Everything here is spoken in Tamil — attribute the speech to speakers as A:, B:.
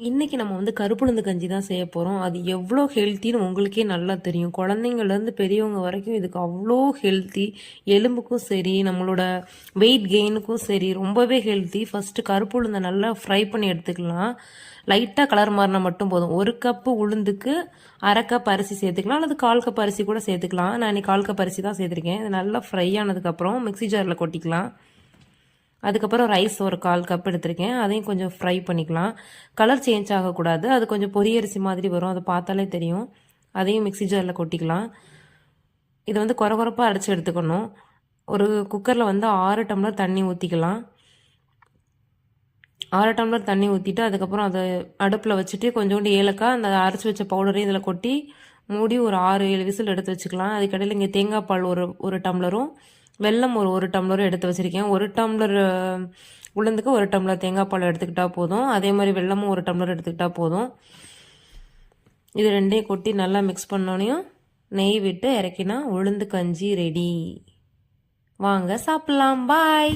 A: இன்றைக்கி நம்ம வந்து கருப்புளுந்து கஞ்சி தான் செய்ய போகிறோம். அது எவ்வளோ ஹெல்த்தின்னு உங்களுக்கே நல்லா தெரியும். குழந்தைங்கள்லேருந்து பெரியவங்க வரைக்கும் இதுக்கு அவ்வளோ ஹெல்த்தி. எலும்புக்கும் சரி, நம்மளோட வெயிட் கெயினுக்கும் சரி ரொம்பவே ஹெல்த்தி. ஃபஸ்ட்டு கருப்புளுந்தை நல்லா ஃப்ரை பண்ணி எடுத்துக்கலாம். லைட்டாக கலர் மாறினா மட்டும் போதும். 1 கப்பு உளுந்துக்கு 1/2 கப் அரிசி சேர்த்துக்கலாம், அல்லது 1/4 கப் அரிசி கூட சேர்த்துக்கலாம். நான் இன்னைக்கு 1/4 கப் அரிசி தான் சேர்த்துருக்கேன். இது நல்லா ஃப்ரை ஆனதுக்கப்புறம் மிக்ஸி ஜாரில் கொட்டிக்கலாம். அதுக்கப்புறம் ரைஸ் ஒரு 1/4 கப் எடுத்திருக்கேன். அதையும் கொஞ்சம் ஃப்ரை பண்ணிக்கலாம். கலர் சேஞ்ச் ஆகக்கூடாது. அது கொஞ்சம் பொரியரிசி மாதிரி வரும், அதை பார்த்தாலே தெரியும். அதையும் மிக்ஸி ஜாரில் கொட்டிக்கலாம். இதை வந்து கொரகொரப்பாக அரைச்சி எடுத்துக்கணும். ஒரு குக்கரில் வந்து 6 டம்ளர் தண்ணி ஊற்றிக்கலாம். 6 டம்ளர் தண்ணி ஊற்றிட்டு அதுக்கப்புறம் அதை அடுப்பில் வச்சுட்டு கொஞ்சோண்டு ஏலக்காய் அந்த அரைச்சி வச்ச பவுடரையும் இதில் கொட்டி மூடி ஒரு 6-7 விசில் எடுத்து வச்சுக்கலாம். அதுக்கடையில் இங்கே தேங்காய் பால் ஒரு டம்ளரும் வெல்லம் ஒரு டம்ளரும் எடுத்து வச்சுருக்கேன். 1 டம்ளர் உளுந்துக்கு 1 டம்ளர் தேங்காய் பால் எடுத்துக்கிட்டால் போதும். அதே மாதிரி வெல்லமும் 1 டம்ளர் எடுத்துக்கிட்டால் போதும். இது ரெண்டையும் கொட்டி நல்லா மிக்ஸ் பண்ணோனையும் நெய் விட்டு இறக்கினா உளுந்து கஞ்சி ரெடி. வாங்க சாப்பிட்லாம். பாய்.